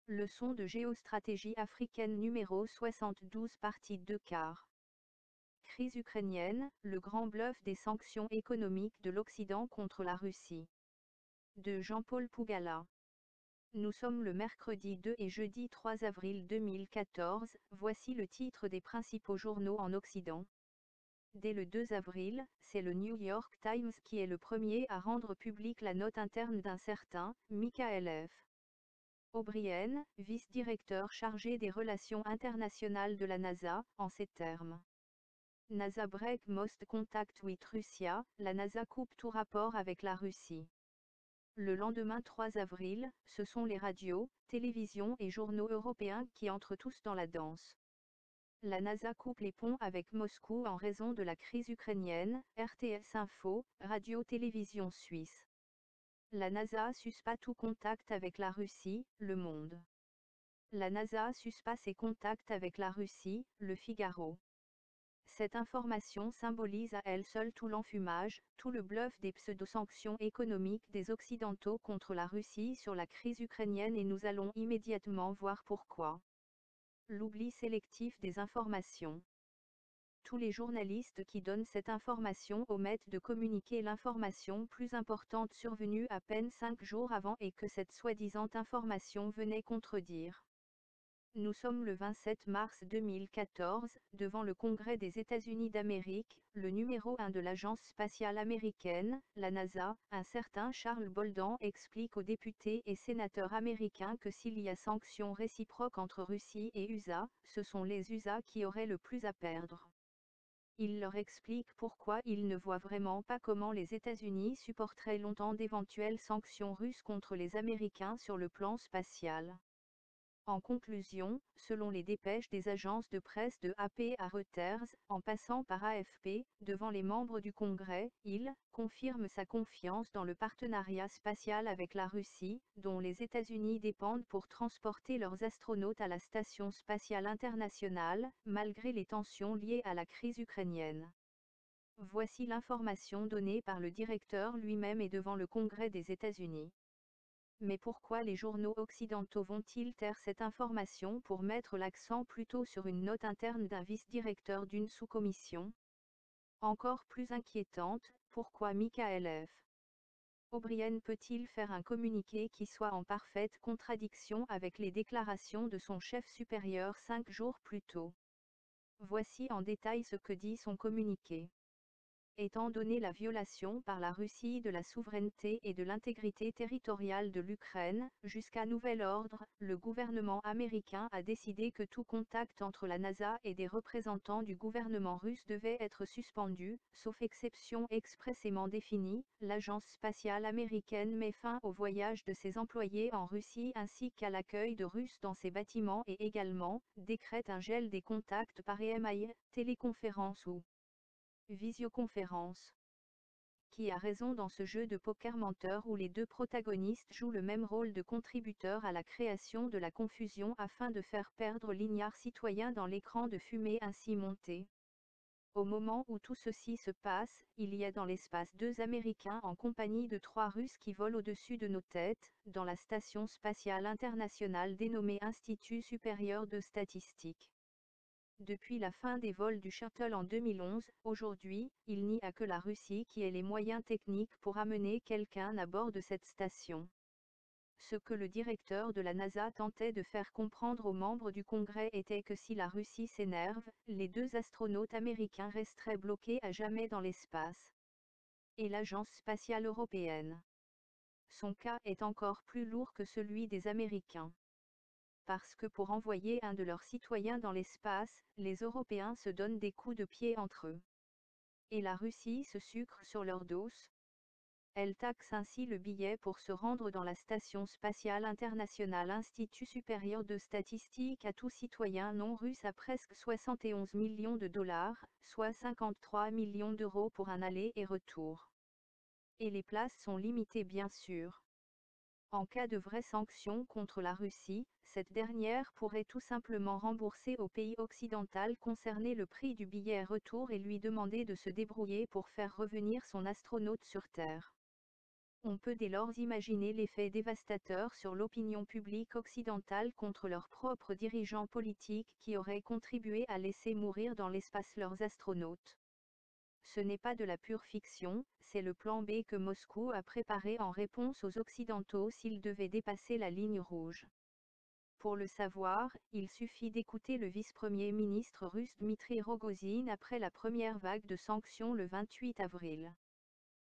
Leçon de géostratégie africaine numéro 72 partie 2 quart. Crise ukrainienne, le grand bluff des sanctions économiques de l'Occident contre la Russie. De Jean-Paul Pougala. Nous sommes le mercredi 2 et jeudi 3 avril 2014, voici le titre des principaux journaux en Occident. Dès le 2 avril, c'est le New York Times qui est le premier à rendre publique la note interne d'un certain Michael F. O'Brien, vice-directeur chargé des relations internationales de la NASA, en ces termes. NASA break most contact with Russia, la NASA coupe tout rapport avec la Russie. Le lendemain 3 avril, ce sont les radios, télévisions et journaux européens qui entrent tous dans la danse. La NASA coupe les ponts avec Moscou en raison de la crise ukrainienne, RTS Info, radio-télévision suisse. La NASA suspend tout contact avec la Russie, Le Monde. La NASA suspend ses contacts avec la Russie, Le Figaro. Cette information symbolise à elle seule tout l'enfumage, tout le bluff des pseudo-sanctions économiques des Occidentaux contre la Russie sur la crise ukrainienne et nous allons immédiatement voir pourquoi. L'oubli sélectif des informations. Tous les journalistes qui donnent cette information omettent de communiquer l'information plus importante survenue à peine 5 jours avant et que cette soi-disant information venait contredire. Nous sommes le 27 mars 2014, devant le Congrès des États-Unis d'Amérique, le numéro 1 de l'Agence spatiale américaine, la NASA, un certain Charles Bolden explique aux députés et sénateurs américains que s'il y a sanctions réciproques entre Russie et USA, ce sont les USA qui auraient le plus à perdre. Il leur explique pourquoi il ne voit vraiment pas comment les États-Unis supporteraient longtemps d'éventuelles sanctions russes contre les Américains sur le plan spatial. En conclusion, selon les dépêches des agences de presse de AP à Reuters, en passant par AFP, devant les membres du Congrès, il confirme sa confiance dans le partenariat spatial avec la Russie, dont les États-Unis dépendent pour transporter leurs astronautes à la Station spatiale internationale, malgré les tensions liées à la crise ukrainienne. Voici l'information donnée par le directeur lui-même et devant le Congrès des États-Unis. Mais pourquoi les journaux occidentaux vont-ils taire cette information pour mettre l'accent plutôt sur une note interne d'un vice-directeur d'une sous-commission? Encore plus inquiétante, pourquoi Michael F. O'Brien peut-il faire un communiqué qui soit en parfaite contradiction avec les déclarations de son chef supérieur 5 jours plus tôt? Voici en détail ce que dit son communiqué. Étant donné la violation par la Russie de la souveraineté et de l'intégrité territoriale de l'Ukraine, jusqu'à nouvel ordre, le gouvernement américain a décidé que tout contact entre la NASA et des représentants du gouvernement russe devait être suspendu, sauf exception expressément définie. L'agence spatiale américaine met fin au voyage de ses employés en Russie ainsi qu'à l'accueil de Russes dans ses bâtiments et également, décrète un gel des contacts par EMI, téléconférence ou visioconférence. Qui a raison dans ce jeu de poker menteur où les deux protagonistes jouent le même rôle de contributeur à la création de la confusion afin de faire perdre l'ignare citoyen dans l'écran de fumée ainsi monté? Au moment où tout ceci se passe, il y a dans l'espace 2 Américains en compagnie de 3 Russes qui volent au-dessus de nos têtes, dans la station spatiale internationale dénommée Institut supérieur de statistique. Depuis la fin des vols du Shuttle en 2011, aujourd'hui, il n'y a que la Russie qui ait les moyens techniques pour amener quelqu'un à bord de cette station. Ce que le directeur de la NASA tentait de faire comprendre aux membres du Congrès était que si la Russie s'énerve, les 2 astronautes américains resteraient bloqués à jamais dans l'espace. Et l'Agence spatiale européenne. Son cas est encore plus lourd que celui des Américains. Parce que pour envoyer un de leurs citoyens dans l'espace, les Européens se donnent des coups de pied entre eux. Et la Russie se sucre sur leur dos. Elle taxe ainsi le billet pour se rendre dans la Station spatiale internationale Institut supérieur de statistique à tout citoyen non russe à presque 71 millions de dollars, soit 53 millions d'euros pour un aller et retour. Et les places sont limitées bien sûr. En cas de vraie sanction contre la Russie, cette dernière pourrait tout simplement rembourser au pays occidental concerné le prix du billet retour et lui demander de se débrouiller pour faire revenir son astronaute sur Terre. On peut dès lors imaginer l'effet dévastateur sur l'opinion publique occidentale contre leurs propres dirigeants politiques qui auraient contribué à laisser mourir dans l'espace leurs astronautes. Ce n'est pas de la pure fiction, c'est le plan B que Moscou a préparé en réponse aux Occidentaux s'ils devaient dépasser la ligne rouge. Pour le savoir, il suffit d'écouter le vice-premier ministre russe Dmitri Rogozin après la première vague de sanctions le 28 avril.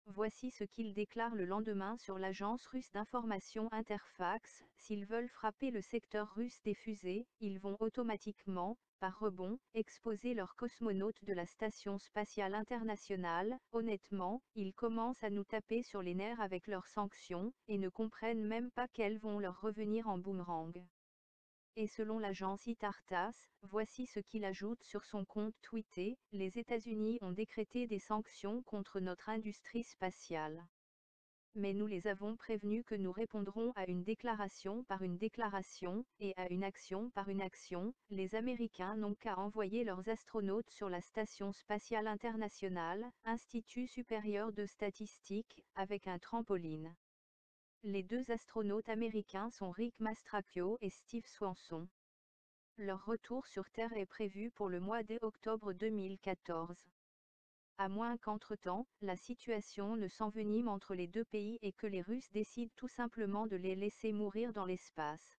Voici ce qu'il déclare le lendemain sur l'agence russe d'information Interfax: s'ils veulent frapper le secteur russe des fusées, ils vont automatiquement, par rebond, exposer leurs cosmonautes de la Station spatiale internationale. Honnêtement, ils commencent à nous taper sur les nerfs avec leurs sanctions, et ne comprennent même pas qu'elles vont leur revenir en boomerang. Et selon l'agence ITAR-TASS, voici ce qu'il ajoute sur son compte tweeté: les États-Unis ont décrété des sanctions contre notre industrie spatiale. Mais nous les avons prévenus que nous répondrons à une déclaration par une déclaration, et à une action par une action. Les Américains n'ont qu'à envoyer leurs astronautes sur la Station spatiale internationale, Institut supérieur de statistique, avec un trampoline. Les deux astronautes américains sont Rick Mastracchio et Steve Swanson. Leur retour sur Terre est prévu pour le mois d'octobre 2014. À moins qu'entre-temps, la situation ne s'envenime entre les deux pays et que les Russes décident tout simplement de les laisser mourir dans l'espace.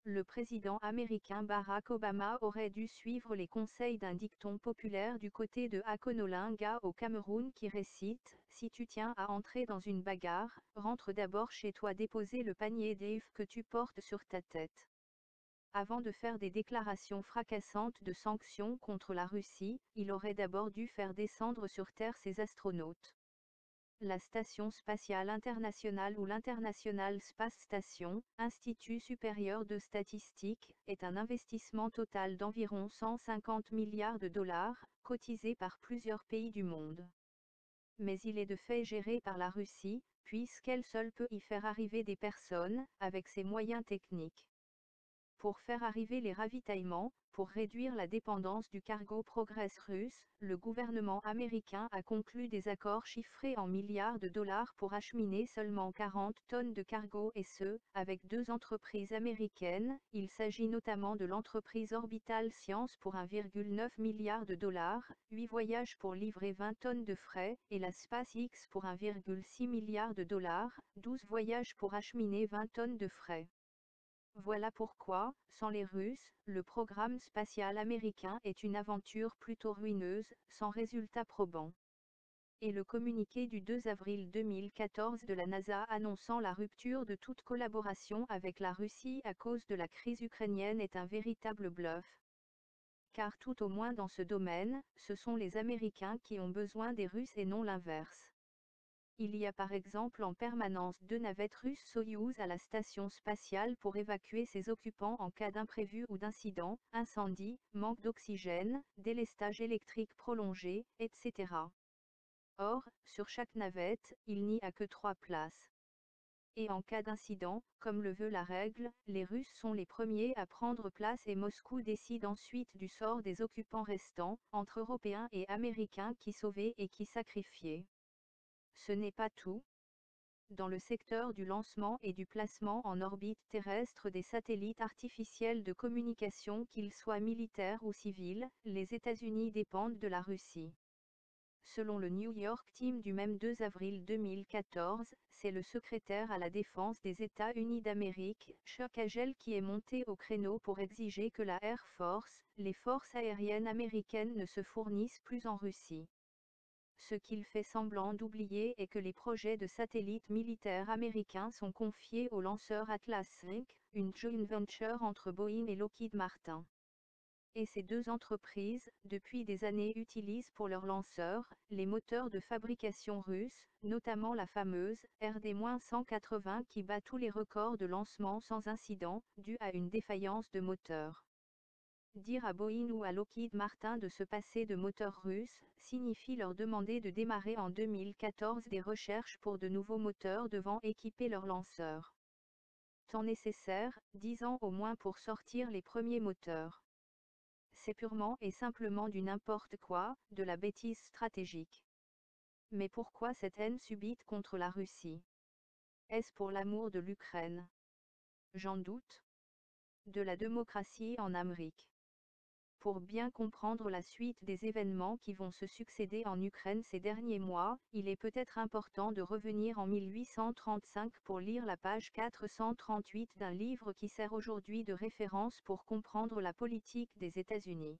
Le président américain Barack Obama aurait dû suivre les conseils d'un dicton populaire du côté de Akonolinga au Cameroun qui récite: si tu tiens à entrer dans une bagarre, rentre d'abord chez toi déposer le panier d'œufs que tu portes sur ta tête. Avant de faire des déclarations fracassantes de sanctions contre la Russie, il aurait d'abord dû faire descendre sur Terre ses astronautes. La Station spatiale internationale ou l'International Space Station, Institut supérieur de statistique, est un investissement total d'environ 150 milliards de dollars, cotisé par plusieurs pays du monde. Mais il est de fait géré par la Russie, puisqu'elle seule peut y faire arriver des personnes, avec ses moyens techniques. Pour faire arriver les ravitaillements, pour réduire la dépendance du cargo Progress russe, le gouvernement américain a conclu des accords chiffrés en milliards de dollars pour acheminer seulement 40 tonnes de cargo, et ce, avec deux entreprises américaines. Il s'agit notamment de l'entreprise Orbital Science pour 1,9 milliard de dollars, 8 voyages pour livrer 20 tonnes de frais, et la SpaceX pour 1,6 milliard de dollars, 12 voyages pour acheminer 20 tonnes de frais. Voilà pourquoi, sans les Russes, le programme spatial américain est une aventure plutôt ruineuse, sans résultat probant. Et le communiqué du 2 avril 2014 de la NASA annonçant la rupture de toute collaboration avec la Russie à cause de la crise ukrainienne est un véritable bluff. Car tout au moins dans ce domaine, ce sont les Américains qui ont besoin des Russes et non l'inverse. Il y a par exemple en permanence 2 navettes russes Soyouz à la station spatiale pour évacuer ses occupants en cas d'imprévu ou d'incident, incendie, manque d'oxygène, délestage électrique prolongé, etc. Or, sur chaque navette, il n'y a que 3 places. Et en cas d'incident, comme le veut la règle, les Russes sont les premiers à prendre place et Moscou décide ensuite du sort des occupants restants, entre Européens et Américains qui sauvaient et qui sacrifiaient. Ce n'est pas tout. Dans le secteur du lancement et du placement en orbite terrestre des satellites artificiels de communication, qu'ils soient militaires ou civils, les États-Unis dépendent de la Russie. Selon le New York Times du même 2 avril 2014, c'est le secrétaire à la Défense des États-Unis d'Amérique, Chuck Hagel, qui est monté au créneau pour exiger que la Air Force, les forces aériennes américaines, ne se fournissent plus en Russie. Ce qu'il fait semblant d'oublier est que les projets de satellites militaires américains sont confiés au lanceur Atlas V, une joint venture entre Boeing et Lockheed Martin. Et ces deux entreprises, depuis des années, utilisent pour leurs lanceurs les moteurs de fabrication russes, notamment la fameuse RD-180 qui bat tous les records de lancement sans incident, dû à une défaillance de moteur. Dire à Boeing ou à Lockheed Martin de se passer de moteurs russes signifie leur demander de démarrer en 2014 des recherches pour de nouveaux moteurs devant équiper leurs lanceurs. Temps nécessaire, 10 ans au moins pour sortir les premiers moteurs. C'est purement et simplement du n'importe quoi, de la bêtise stratégique. Mais pourquoi cette haine subite contre la Russie ? Est-ce pour l'amour de l'Ukraine? J'en doute. De la démocratie en Amérique. Pour bien comprendre la suite des événements qui vont se succéder en Ukraine ces derniers mois, il est peut-être important de revenir en 1835 pour lire la page 438 d'un livre qui sert aujourd'hui de référence pour comprendre la politique des États-Unis.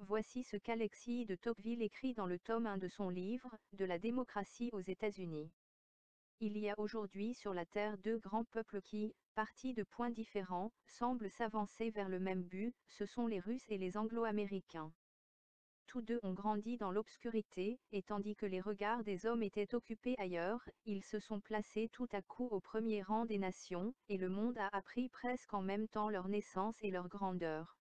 Voici ce qu'Alexis de Tocqueville écrit dans le tome 1 de son livre, De la démocratie aux États-Unis. Il y a aujourd'hui sur la Terre deux grands peuples qui, partis de points différents, semblent s'avancer vers le même but, ce sont les Russes et les Anglo-Américains. Tous deux ont grandi dans l'obscurité, et tandis que les regards des hommes étaient occupés ailleurs, ils se sont placés tout à coup au premier rang des nations, et le monde a appris presque en même temps leur naissance et leur grandeur.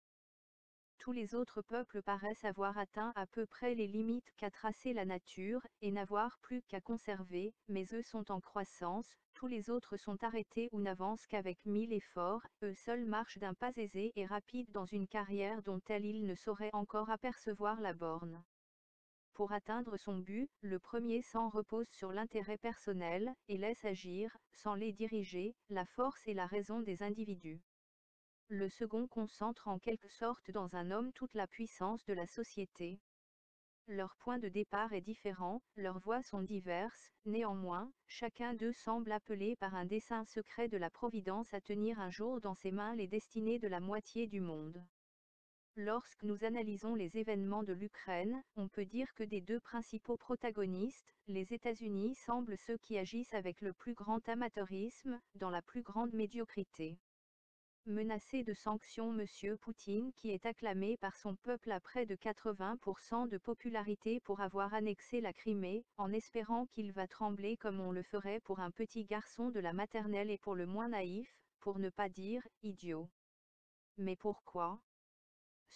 Tous les autres peuples paraissent avoir atteint à peu près les limites qu'a tracées la nature, et n'avoir plus qu'à conserver, mais eux sont en croissance, tous les autres sont arrêtés ou n'avancent qu'avec 1000 efforts, eux seuls marchent d'un pas aisé et rapide dans une carrière dont ils ne sauraient encore apercevoir la borne. Pour atteindre son but, le premier s'en repose sur l'intérêt personnel, et laisse agir, sans les diriger, la force et la raison des individus. Le second concentre en quelque sorte dans un homme toute la puissance de la société. Leur point de départ est différent, leurs voies sont diverses, néanmoins, chacun d'eux semble appelé par un dessein secret de la Providence à tenir un jour dans ses mains les destinées de la moitié du monde. Lorsque nous analysons les événements de l'Ukraine, on peut dire que des deux principaux protagonistes, les États-Unis semblent ceux qui agissent avec le plus grand amateurisme, dans la plus grande médiocrité. Menacé de sanctions, M. Poutine, qui est acclamé par son peuple à près de 80% de popularité pour avoir annexé la Crimée, en espérant qu'il va trembler comme on le ferait pour un petit garçon de la maternelle et pour le moins naïf, pour ne pas dire idiot. Mais pourquoi ?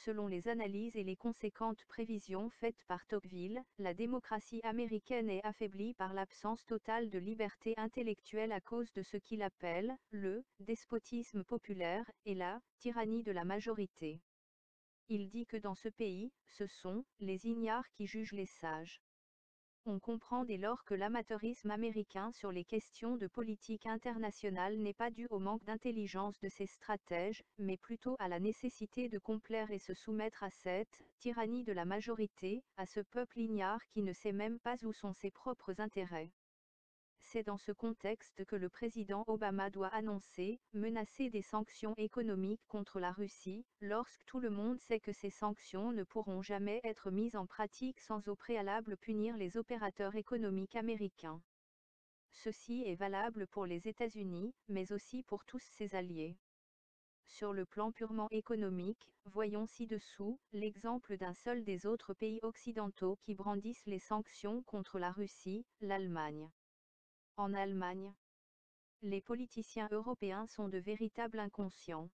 Selon les analyses et les conséquentes prévisions faites par Tocqueville, la démocratie américaine est affaiblie par l'absence totale de liberté intellectuelle à cause de ce qu'il appelle le despotisme populaire et la tyrannie de la majorité. Il dit que dans ce pays, ce sont les ignares qui jugent les sages. On comprend dès lors que l'amateurisme américain sur les questions de politique internationale n'est pas dû au manque d'intelligence de ses stratèges, mais plutôt à la nécessité de complaire et se soumettre à cette tyrannie de la majorité, à ce peuple ignare qui ne sait même pas où sont ses propres intérêts. C'est dans ce contexte que le président Obama doit annoncer, menacer des sanctions économiques contre la Russie, lorsque tout le monde sait que ces sanctions ne pourront jamais être mises en pratique sans au préalable punir les opérateurs économiques américains. Ceci est valable pour les États-Unis, mais aussi pour tous ses alliés. Sur le plan purement économique, voyons ci-dessous l'exemple d'un seul des autres pays occidentaux qui brandissent les sanctions contre la Russie, l'Allemagne. En Allemagne, les politiciens européens sont de véritables inconscients.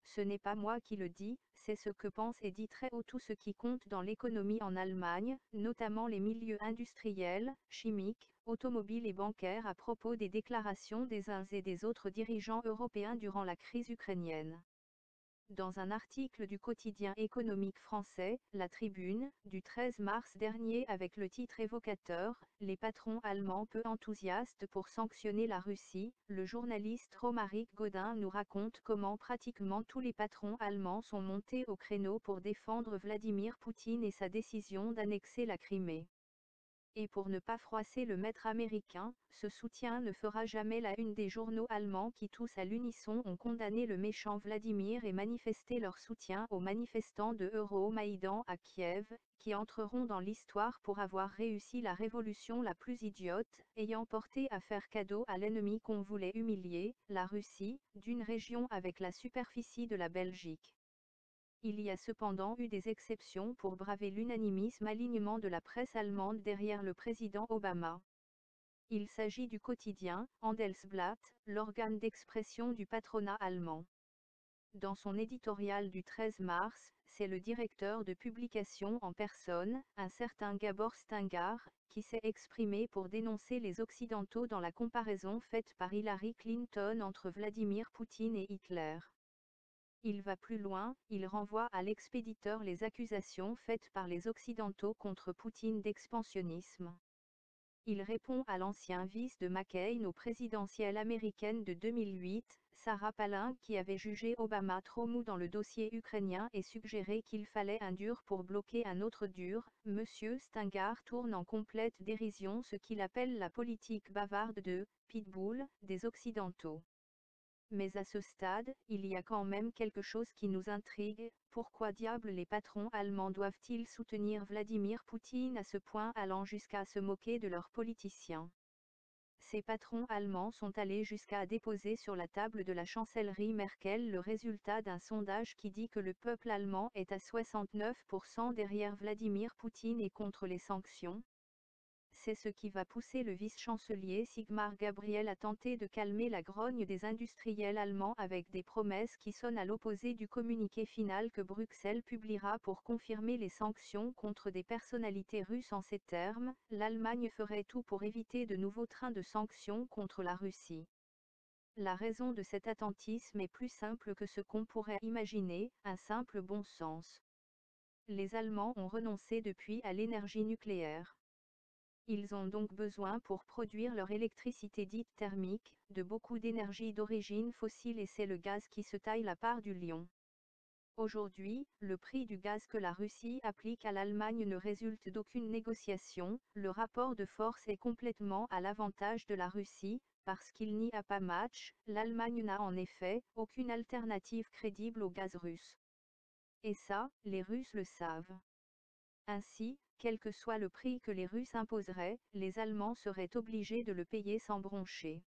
Ce n'est pas moi qui le dis, c'est ce que pense et dit très haut tout ce qui compte dans l'économie en Allemagne, notamment les milieux industriels, chimiques, automobiles et bancaires à propos des déclarations des uns et des autres dirigeants européens durant la crise ukrainienne. Dans un article du quotidien économique français, La Tribune, du 13 mars dernier avec le titre évocateur « Les patrons allemands peu enthousiastes pour sanctionner la Russie », le journaliste Romaric Gaudin nous raconte comment pratiquement tous les patrons allemands sont montés au créneau pour défendre Vladimir Poutine et sa décision d'annexer la Crimée. Et pour ne pas froisser le maître américain, ce soutien ne fera jamais la une des journaux allemands qui tous à l'unisson ont condamné le méchant Vladimir et manifesté leur soutien aux manifestants de Euromaïdan à Kiev, qui entreront dans l'histoire pour avoir réussi la révolution la plus idiote, ayant porté à faire cadeau à l'ennemi qu'on voulait humilier, la Russie, d'une région avec la superficie de la Belgique. Il y a cependant eu des exceptions pour braver l'unanimisme alignement de la presse allemande derrière le président Obama. Il s'agit du quotidien Handelsblatt, l'organe d'expression du patronat allemand. Dans son éditorial du 13 mars, c'est le directeur de publication en personne, un certain Gabor Steingart, qui s'est exprimé pour dénoncer les Occidentaux dans la comparaison faite par Hillary Clinton entre Vladimir Poutine et Hitler. Il va plus loin, il renvoie à l'expéditeur les accusations faites par les Occidentaux contre Poutine d'expansionnisme. Il répond à l'ancien vice de McCain aux présidentielles américaines de 2008, Sarah Palin, qui avait jugé Obama trop mou dans le dossier ukrainien et suggéré qu'il fallait un dur pour bloquer un autre dur. Monsieur Steingart tourne en complète dérision ce qu'il appelle la politique bavarde de « pitbull » des Occidentaux. Mais à ce stade, il y a quand même quelque chose qui nous intrigue. Pourquoi diable les patrons allemands doivent-ils soutenir Vladimir Poutine à ce point, allant jusqu'à se moquer de leurs politiciens? Ces patrons allemands sont allés jusqu'à déposer sur la table de la chancellerie Merkel le résultat d'un sondage qui dit que le peuple allemand est à 69% derrière Vladimir Poutine et contre les sanctions. C'est ce qui va pousser le vice-chancelier Sigmar Gabriel à tenter de calmer la grogne des industriels allemands avec des promesses qui sonnent à l'opposé du communiqué final que Bruxelles publiera pour confirmer les sanctions contre des personnalités russes. En ces termes, l'Allemagne ferait tout pour éviter de nouveaux trains de sanctions contre la Russie. La raison de cet attentisme est plus simple que ce qu'on pourrait imaginer, un simple bon sens. Les Allemands ont renoncé depuis à l'énergie nucléaire. Ils ont donc besoin pour produire leur électricité dite thermique, de beaucoup d'énergie d'origine fossile, et c'est le gaz qui se taille la part du lion. Aujourd'hui, le prix du gaz que la Russie applique à l'Allemagne ne résulte d'aucune négociation, le rapport de force est complètement à l'avantage de la Russie, parce qu'il n'y a pas match. L'Allemagne n'a en effet aucune alternative crédible au gaz russe. Et ça, les Russes le savent. Ainsi, quel que soit le prix que les Russes imposeraient, les Allemands seraient obligés de le payer sans broncher.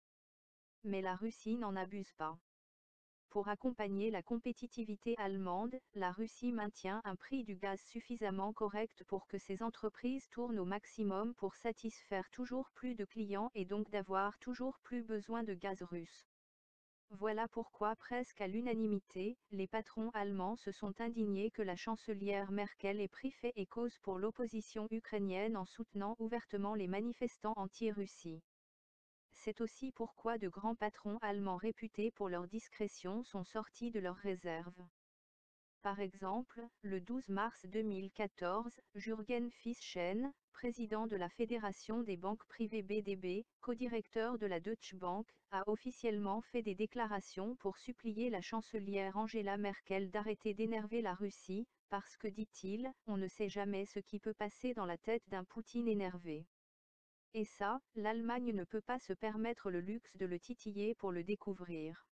Mais la Russie n'en abuse pas. Pour accompagner la compétitivité allemande, la Russie maintient un prix du gaz suffisamment correct pour que ses entreprises tournent au maximum pour satisfaire toujours plus de clients et donc d'avoir toujours plus besoin de gaz russe. Voilà pourquoi presque à l'unanimité, les patrons allemands se sont indignés que la chancelière Merkel ait pris fait et cause pour l'opposition ukrainienne en soutenant ouvertement les manifestants anti-Russie. C'est aussi pourquoi de grands patrons allemands réputés pour leur discrétion sont sortis de leurs réserves. Par exemple, le 12 mars 2014, Jürgen Fischen, président de la Fédération des banques privées BDB, co-directeur de la Deutsche Bank, a officiellement fait des déclarations pour supplier la chancelière Angela Merkel d'arrêter d'énerver la Russie, parce que, dit-il, on ne sait jamais ce qui peut passer dans la tête d'un Poutine énervé. Et ça, l'Allemagne ne peut pas se permettre le luxe de le titiller pour le découvrir.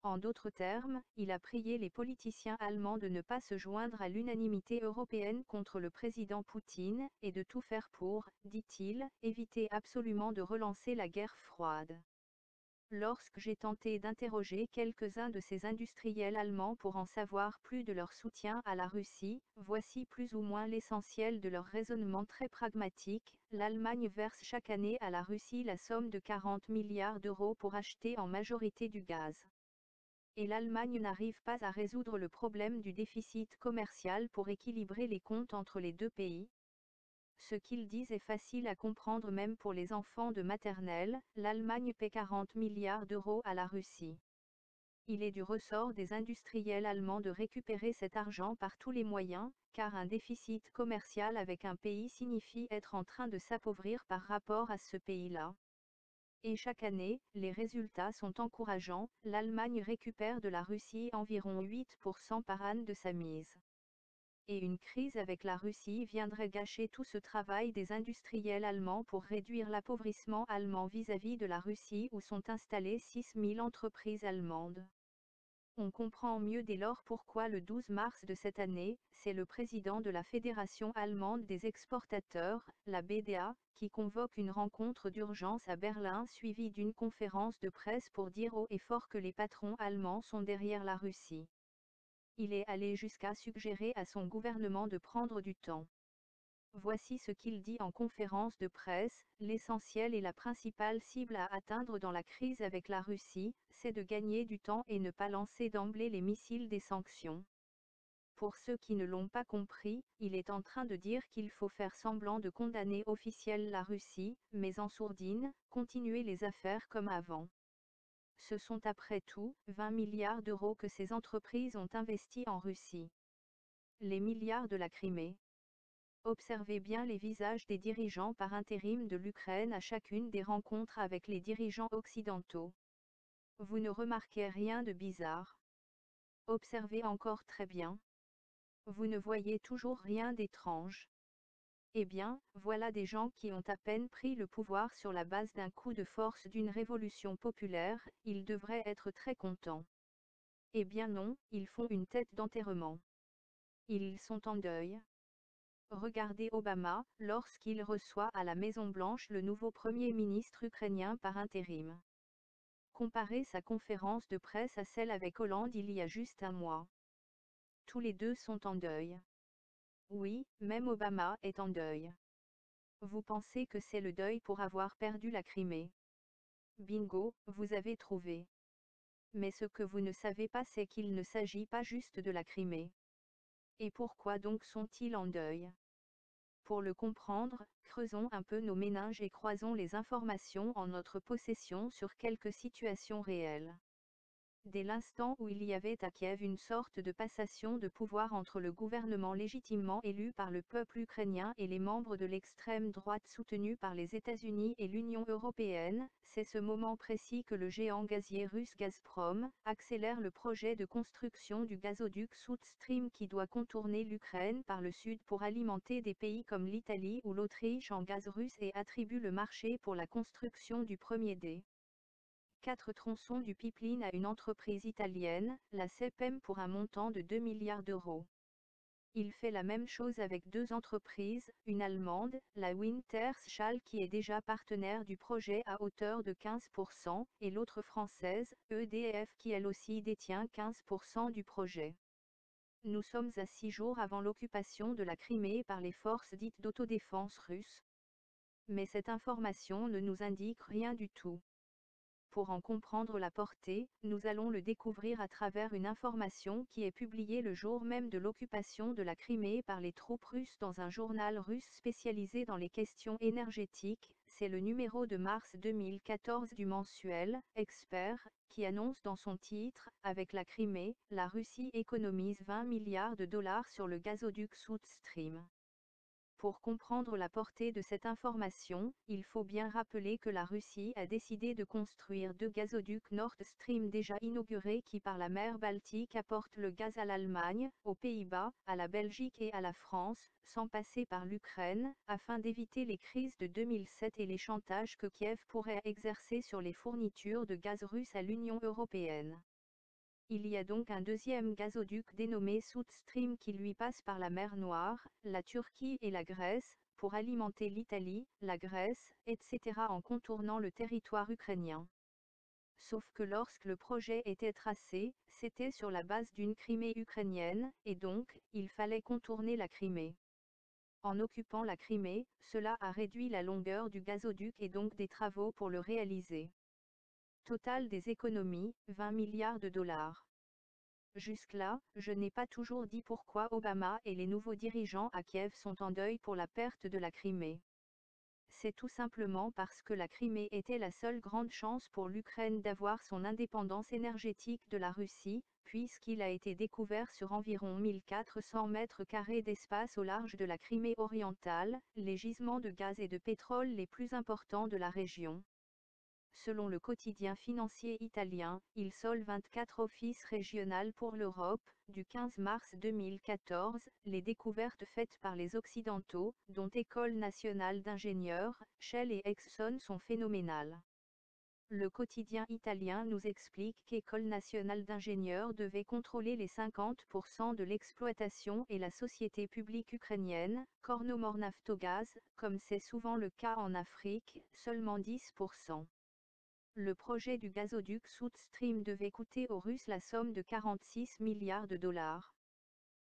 En d'autres termes, il a prié les politiciens allemands de ne pas se joindre à l'unanimité européenne contre le président Poutine, et de tout faire pour, dit-il, éviter absolument de relancer la guerre froide. Lorsque j'ai tenté d'interroger quelques-uns de ces industriels allemands pour en savoir plus de leur soutien à la Russie, voici plus ou moins l'essentiel de leur raisonnement très pragmatique. L'Allemagne verse chaque année à la Russie la somme de 40 milliards d'euros pour acheter en majorité du gaz. Et l'Allemagne n'arrive pas à résoudre le problème du déficit commercial pour équilibrer les comptes entre les deux pays. Ce qu'ils disent est facile à comprendre même pour les enfants de maternelle, l'Allemagne paie 40 milliards d'euros à la Russie. Il est du ressort des industriels allemands de récupérer cet argent par tous les moyens, car un déficit commercial avec un pays signifie être en train de s'appauvrir par rapport à ce pays-là. Et chaque année, les résultats sont encourageants, l'Allemagne récupère de la Russie environ 8% par an de sa mise. Et une crise avec la Russie viendrait gâcher tout ce travail des industriels allemands pour réduire l'appauvrissement allemand vis-à-vis de la Russie où sont installées 6000 entreprises allemandes. On comprend mieux dès lors pourquoi le 12 mars de cette année, c'est le président de la Fédération allemande des exportateurs, la BDA, qui convoque une rencontre d'urgence à Berlin suivie d'une conférence de presse pour dire haut et fort que les patrons allemands sont derrière la Russie. Il est allé jusqu'à suggérer à son gouvernement de prendre du temps. Voici ce qu'il dit en conférence de presse: l'essentiel et la principale cible à atteindre dans la crise avec la Russie, c'est de gagner du temps et ne pas lancer d'emblée les missiles des sanctions. Pour ceux qui ne l'ont pas compris, il est en train de dire qu'il faut faire semblant de condamner officiellement la Russie, mais en sourdine, continuer les affaires comme avant. Ce sont après tout 20 milliards d'euros que ces entreprises ont investis en Russie. Les milliards de la Crimée. Observez bien les visages des dirigeants par intérim de l'Ukraine à chacune des rencontres avec les dirigeants occidentaux. Vous ne remarquez rien de bizarre. Observez encore très bien. Vous ne voyez toujours rien d'étrange. Eh bien, voilà des gens qui ont à peine pris le pouvoir sur la base d'un coup de force d'une révolution populaire, ils devraient être très contents. Eh bien non, ils font une tête d'enterrement. Ils sont en deuil. Regardez Obama, lorsqu'il reçoit à la Maison-Blanche le nouveau Premier ministre ukrainien par intérim. Comparez sa conférence de presse à celle avec Hollande il y a juste un mois. Tous les deux sont en deuil. Oui, même Obama est en deuil. Vous pensez que c'est le deuil pour avoir perdu la Crimée. Bingo, vous avez trouvé. Mais ce que vous ne savez pas, c'est qu'il ne s'agit pas juste de la Crimée. Et pourquoi donc sont-ils en deuil? Pour le comprendre, creusons un peu nos méninges et croisons les informations en notre possession sur quelques situations réelles. Dès l'instant où il y avait à Kiev une sorte de passation de pouvoir entre le gouvernement légitimement élu par le peuple ukrainien et les membres de l'extrême droite soutenus par les États-Unis et l'Union européenne, c'est ce moment précis que le géant gazier russe Gazprom accélère le projet de construction du gazoduc South Stream qui doit contourner l'Ukraine par le sud pour alimenter des pays comme l'Italie ou l'Autriche en gaz russe et attribue le marché pour la construction du premier des 4 tronçons du pipeline à une entreprise italienne, la CPEM, pour un montant de 2 milliards d'euros. Il fait la même chose avec deux entreprises, une allemande, la Wintershall qui est déjà partenaire du projet à hauteur de 15%, et l'autre française, EDF qui elle aussi détient 15% du projet. Nous sommes à 6 jours avant l'occupation de la Crimée par les forces dites d'autodéfense russes. Mais cette information ne nous indique rien du tout. Pour en comprendre la portée, nous allons le découvrir à travers une information qui est publiée le jour même de l'occupation de la Crimée par les troupes russes dans un journal russe spécialisé dans les questions énergétiques. C'est le numéro de mars 2014 du mensuel Expert, qui annonce dans son titre « Avec la Crimée, la Russie économise 20 milliards de dollars sur le gazoduc South Stream ». Pour comprendre la portée de cette information, il faut bien rappeler que la Russie a décidé de construire deux gazoducs Nord Stream déjà inaugurés qui par la mer Baltique apportent le gaz à l'Allemagne, aux Pays-Bas, à la Belgique et à la France, sans passer par l'Ukraine, afin d'éviter les crises de 2007 et les chantages que Kiev pourrait exercer sur les fournitures de gaz russe à l'Union européenne. Il y a donc un deuxième gazoduc dénommé South Stream qui lui passe par la mer Noire, la Turquie et la Grèce, pour alimenter l'Italie, la Grèce, etc. en contournant le territoire ukrainien. Sauf que lorsque le projet était tracé, c'était sur la base d'une Crimée ukrainienne, et donc, il fallait contourner la Crimée. En occupant la Crimée, cela a réduit la longueur du gazoduc et donc des travaux pour le réaliser. Total des économies, 20 milliards de dollars. Jusque-là, je n'ai pas toujours dit pourquoi Obama et les nouveaux dirigeants à Kiev sont en deuil pour la perte de la Crimée. C'est tout simplement parce que la Crimée était la seule grande chance pour l'Ukraine d'avoir son indépendance énergétique de la Russie, puisqu'il a été découvert sur environ 1400 mètres carrés d'espace au large de la Crimée orientale, les gisements de gaz et de pétrole les plus importants de la région. Selon le quotidien financier italien, Il Sole 24 Office régional pour l'Europe, du 15 mars 2014, les découvertes faites par les Occidentaux, dont École nationale d'ingénieurs, Shell et Exxon sont phénoménales. Le quotidien italien nous explique qu'École nationale d'ingénieurs devait contrôler les 50% de l'exploitation et la société publique ukrainienne, Chornomornaftogaz, comme c'est souvent le cas en Afrique, seulement 10%. Le projet du gazoduc South Stream devait coûter aux Russes la somme de 46 milliards de dollars.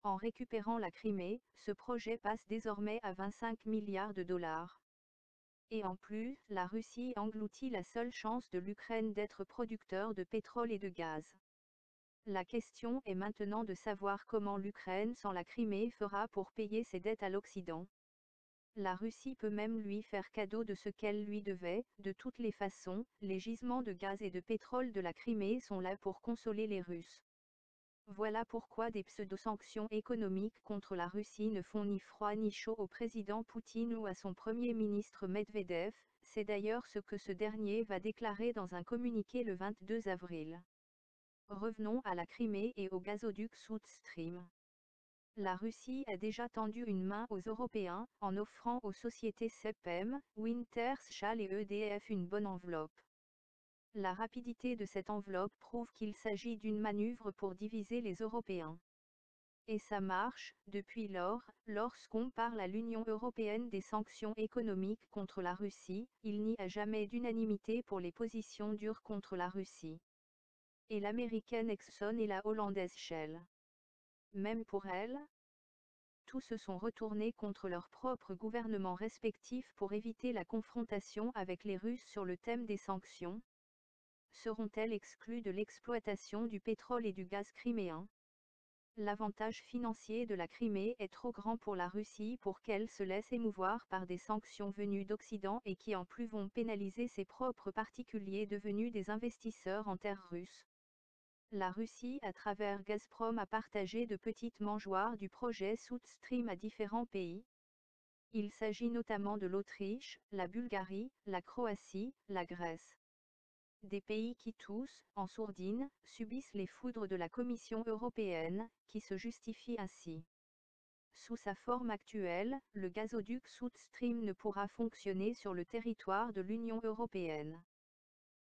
En récupérant la Crimée, ce projet passe désormais à 25 milliards de dollars. Et en plus, la Russie engloutit la seule chance de l'Ukraine d'être producteur de pétrole et de gaz. La question est maintenant de savoir comment l'Ukraine sans la Crimée fera pour payer ses dettes à l'Occident. La Russie peut même lui faire cadeau de ce qu'elle lui devait. De toutes les façons, les gisements de gaz et de pétrole de la Crimée sont là pour consoler les Russes. Voilà pourquoi des pseudo-sanctions économiques contre la Russie ne font ni froid ni chaud au président Poutine ou à son Premier ministre Medvedev, c'est d'ailleurs ce que ce dernier va déclarer dans un communiqué le 22 avril. Revenons à la Crimée et au gazoduc South Stream. La Russie a déjà tendu une main aux Européens en offrant aux sociétés CPEM, Wintershall et EDF une bonne enveloppe. La rapidité de cette enveloppe prouve qu'il s'agit d'une manœuvre pour diviser les Européens. Et ça marche, depuis lors, lorsqu'on parle à l'Union européenne des sanctions économiques contre la Russie, il n'y a jamais d'unanimité pour les positions dures contre la Russie. Et l'américaine Exxon et la hollandaise Shell. Même pour elles, tous se sont retournés contre leurs propres gouvernements respectifs pour éviter la confrontation avec les Russes sur le thème des sanctions. Seront-elles exclues de l'exploitation du pétrole et du gaz criméen? L'avantage financier de la Crimée est trop grand pour la Russie pour qu'elle se laisse émouvoir par des sanctions venues d'Occident et qui en plus vont pénaliser ses propres particuliers devenus des investisseurs en terre russe. La Russie à travers Gazprom a partagé de petites mangeoires du projet South Stream à différents pays. Il s'agit notamment de l'Autriche, la Bulgarie, la Croatie, la Grèce. Des pays qui tous, en sourdine, subissent les foudres de la Commission européenne, qui se justifie ainsi. Sous sa forme actuelle, le gazoduc South Stream ne pourra fonctionner sur le territoire de l'Union européenne.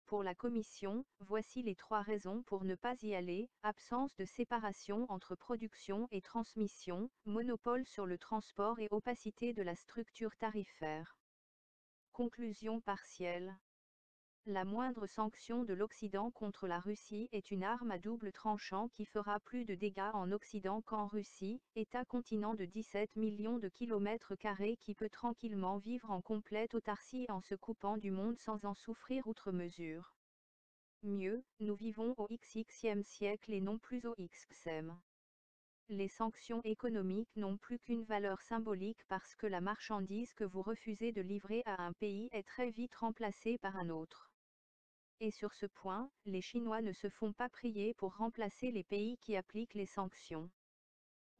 Pour la Commission, voici les 3 raisons pour ne pas y aller: absence de séparation entre production et transmission, monopole sur le transport et opacité de la structure tarifaire. Conclusion partielle. La moindre sanction de l'Occident contre la Russie est une arme à double tranchant qui fera plus de dégâts en Occident qu'en Russie, État-continent de 17 millions de kilomètres carrés qui peut tranquillement vivre en complète autarcie en se coupant du monde sans en souffrir outre mesure. Mieux, nous vivons au XXe siècle et non plus au XXe. Les sanctions économiques n'ont plus qu'une valeur symbolique parce que la marchandise que vous refusez de livrer à un pays est très vite remplacée par un autre. Et sur ce point, les Chinois ne se font pas prier pour remplacer les pays qui appliquent les sanctions.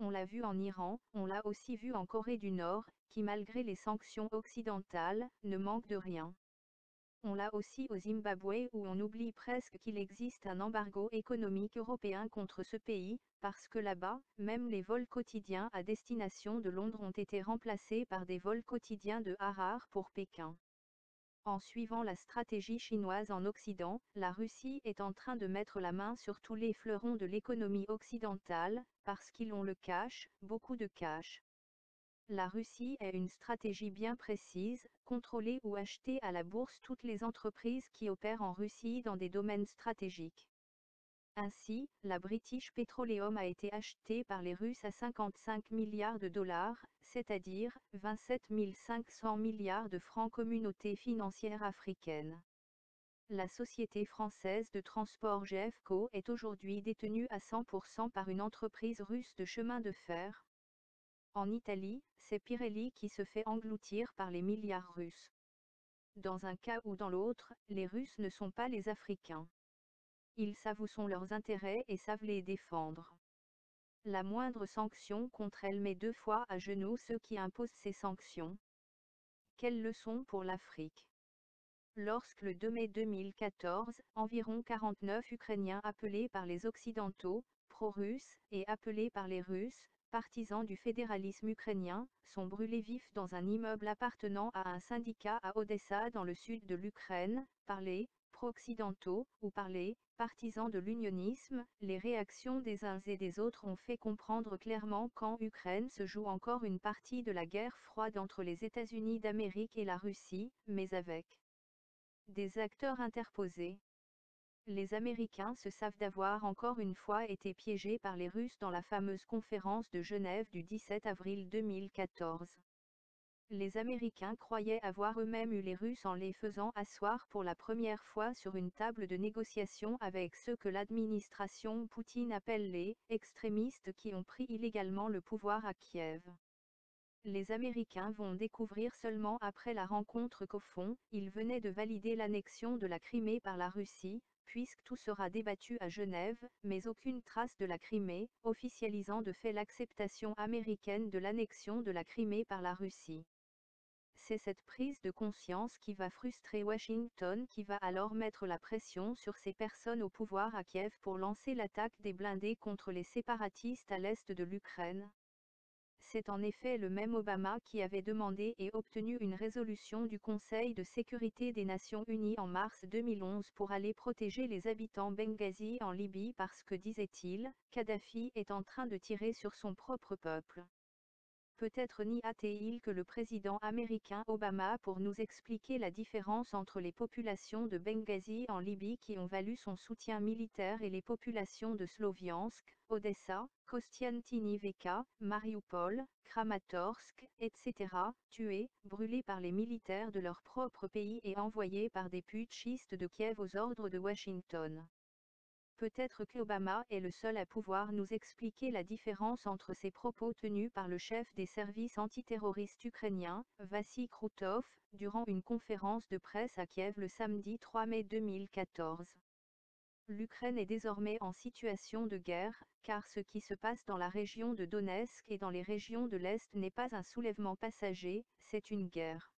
On l'a vu en Iran, on l'a aussi vu en Corée du Nord, qui malgré les sanctions occidentales, ne manque de rien. On l'a aussi au Zimbabwe où on oublie presque qu'il existe un embargo économique européen contre ce pays, parce que là-bas, même les vols quotidiens à destination de Londres ont été remplacés par des vols quotidiens de Harare pour Pékin. En suivant la stratégie chinoise en Occident, la Russie est en train de mettre la main sur tous les fleurons de l'économie occidentale, parce qu'ils ont le cash, beaucoup de cash. La Russie a une stratégie bien précise: contrôler ou acheter à la bourse toutes les entreprises qui opèrent en Russie dans des domaines stratégiques. Ainsi, la British Petroleum a été achetée par les Russes à 55 milliards de dollars, c'est-à-dire 27 500 milliards de francs communauté financière africaine. La société française de transport GFCO est aujourd'hui détenue à 100% par une entreprise russe de chemin de fer. En Italie, c'est Pirelli qui se fait engloutir par les milliards russes. Dans un cas ou dans l'autre, les Russes ne sont pas les Africains. Ils savent où sont leurs intérêts et savent les défendre. La moindre sanction contre elle met 2 fois à genoux ceux qui imposent ces sanctions. Quelle leçon pour l'Afrique? Lorsque le 2 mai 2014, environ 49 Ukrainiens appelés par les Occidentaux, pro-russes, et appelés par les Russes, partisans du fédéralisme ukrainien, sont brûlés vifs dans un immeuble appartenant à un syndicat à Odessa dans le sud de l'Ukraine, par les pro-occidentaux ou par les partisans de l'unionisme, les réactions des uns et des autres ont fait comprendre clairement qu'en Ukraine se joue encore une partie de la guerre froide entre les États-Unis d'Amérique et la Russie, mais avec des acteurs interposés. Les Américains se savent d'avoir encore une fois été piégés par les Russes dans la fameuse conférence de Genève du 17 avril 2014. Les Américains croyaient avoir eux-mêmes eu les Russes en les faisant asseoir pour la première fois sur une table de négociation avec ceux que l'administration Poutine appelle les extrémistes qui ont pris illégalement le pouvoir à Kiev. Les Américains vont découvrir seulement après la rencontre qu'au fond, ils venaient de valider l'annexion de la Crimée par la Russie, puisque tout sera débattu à Genève, mais aucune trace de la Crimée, officialisant de fait l'acceptation américaine de l'annexion de la Crimée par la Russie. C'est cette prise de conscience qui va frustrer Washington, qui va alors mettre la pression sur ces personnes au pouvoir à Kiev pour lancer l'attaque des blindés contre les séparatistes à l'est de l'Ukraine. C'est en effet le même Obama qui avait demandé et obtenu une résolution du Conseil de sécurité des Nations Unies en mars 2011 pour aller protéger les habitants Benghazi en Libye parce que, disait-il, Kadhafi est en train de tirer sur son propre peuple. Peut-être n'y a-t-il que le président américain Obama pour nous expliquer la différence entre les populations de Benghazi en Libye qui ont valu son soutien militaire et les populations de Sloviansk, Odessa, Kostiantynivka, Mariupol, Kramatorsk, etc., tués, brûlés par les militaires de leur propre pays et envoyés par des putschistes de Kiev aux ordres de Washington. Peut-être qu'Obama est le seul à pouvoir nous expliquer la différence entre ces propos tenus par le chef des services antiterroristes ukrainiens, Vassy Kroutov, durant une conférence de presse à Kiev le samedi 3 mai 2014. L'Ukraine est désormais en situation de guerre, car ce qui se passe dans la région de Donetsk et dans les régions de l'Est n'est pas un soulèvement passager, c'est une guerre.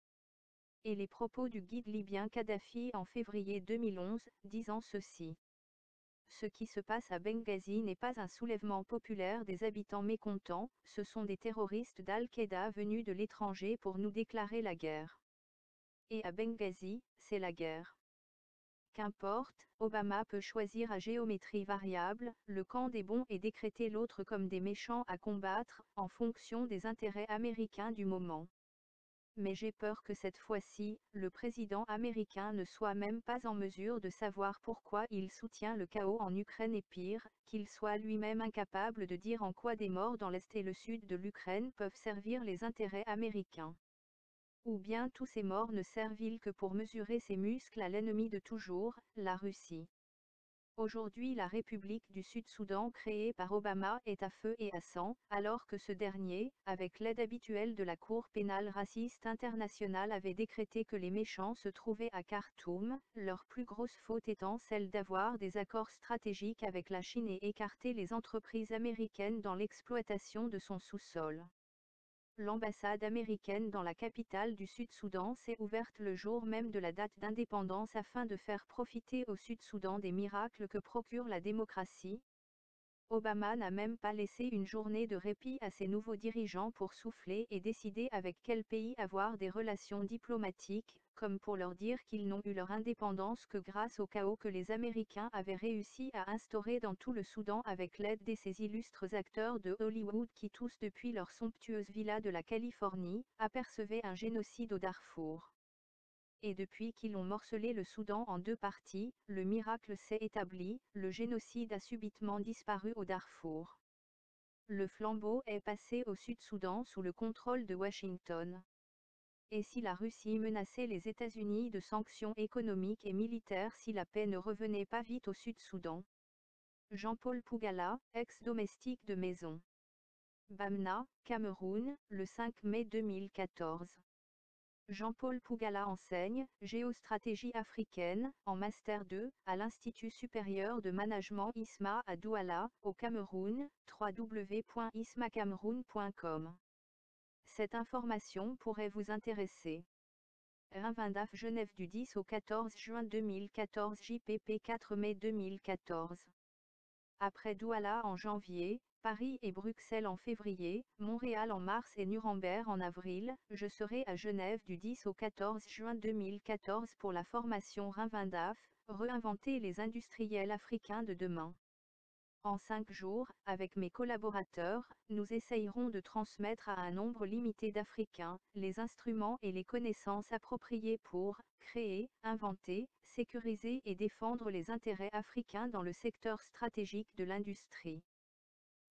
Et les propos du guide libyen Kadhafi en février 2011, disant ceci. Ce qui se passe à Benghazi n'est pas un soulèvement populaire des habitants mécontents, ce sont des terroristes d'Al-Qaïda venus de l'étranger pour nous déclarer la guerre. Et à Benghazi, c'est la guerre. Qu'importe, Obama peut choisir à géométrie variable, le camp des bons et décréter l'autre comme des méchants à combattre, en fonction des intérêts américains du moment. Mais j'ai peur que cette fois-ci, le président américain ne soit même pas en mesure de savoir pourquoi il soutient le chaos en Ukraine et pire, qu'il soit lui-même incapable de dire en quoi des morts dans l'Est et le Sud de l'Ukraine peuvent servir les intérêts américains. Ou bien tous ces morts ne servent-ils que pour mesurer ses muscles à l'ennemi de toujours, la Russie. Aujourd'hui la République du Sud-Soudan créée par Obama est à feu et à sang, alors que ce dernier, avec l'aide habituelle de la Cour pénale raciste internationale avait décrété que les méchants se trouvaient à Khartoum, leur plus grosse faute étant celle d'avoir des accords stratégiques avec la Chine et écarter les entreprises américaines dans l'exploitation de son sous-sol. L'ambassade américaine dans la capitale du Sud-Soudan s'est ouverte le jour même de la date d'indépendance afin de faire profiter au Sud-Soudan des miracles que procure la démocratie. Obama n'a même pas laissé une journée de répit à ses nouveaux dirigeants pour souffler et décider avec quel pays avoir des relations diplomatiques, comme pour leur dire qu'ils n'ont eu leur indépendance que grâce au chaos que les Américains avaient réussi à instaurer dans tout le Soudan avec l'aide de ces illustres acteurs de Hollywood qui tous depuis leur somptueuse villa de la Californie, apercevaient un génocide au Darfour. Et depuis qu'ils ont morcelé le Soudan en deux parties, le miracle s'est établi, le génocide a subitement disparu au Darfour. Le flambeau est passé au Sud-Soudan sous le contrôle de Washington. Et si la Russie menaçait les États-Unis de sanctions économiques et militaires si la paix ne revenait pas vite au Sud-Soudan? Jean-Paul Pougala, ex-domestique de maison. Bamna, Cameroun, le 5 mai 2014. Jean-Paul Pougala enseigne « Géostratégie africaine » en Master 2, à l'Institut supérieur de management ISMA à Douala, au Cameroun, www.ismacameroun.com. Cette information pourrait vous intéresser. Rinvindaf Genève du 10 au 14 juin 2014 JPP 4 mai 2014. Après Douala en janvier, Paris et Bruxelles en février, Montréal en mars et Nuremberg en avril, je serai à Genève du 10 au 14 juin 2014 pour la formation Rinvindaf, réinventer les industriels africains de demain. En 5 jours, avec mes collaborateurs, nous essayerons de transmettre à un nombre limité d'Africains, les instruments et les connaissances appropriées pour créer, inventer, sécuriser et défendre les intérêts africains dans le secteur stratégique de l'industrie.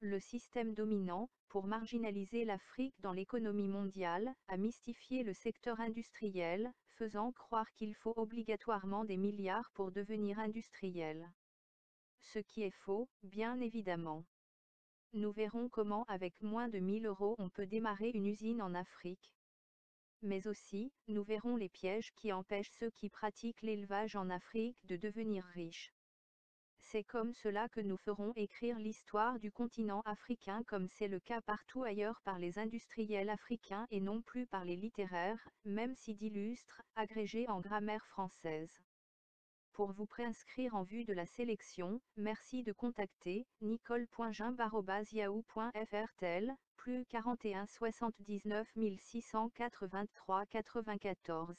Le système dominant, pour marginaliser l'Afrique dans l'économie mondiale, a mystifié le secteur industriel, faisant croire qu'il faut obligatoirement des milliards pour devenir industriel. Ce qui est faux, bien évidemment. Nous verrons comment avec moins de 1000 € on peut démarrer une usine en Afrique. Mais aussi, nous verrons les pièges qui empêchent ceux qui pratiquent l'élevage en Afrique de devenir riches. C'est comme cela que nous ferons écrire l'histoire du continent africain comme c'est le cas partout ailleurs par les industriels africains et non plus par les littéraires, même si d'illustres, agrégés en grammaire française. Pour vous préinscrire en vue de la sélection, merci de contacter nicole.gimbe@yahoo.fr tel, +41 79 683 94.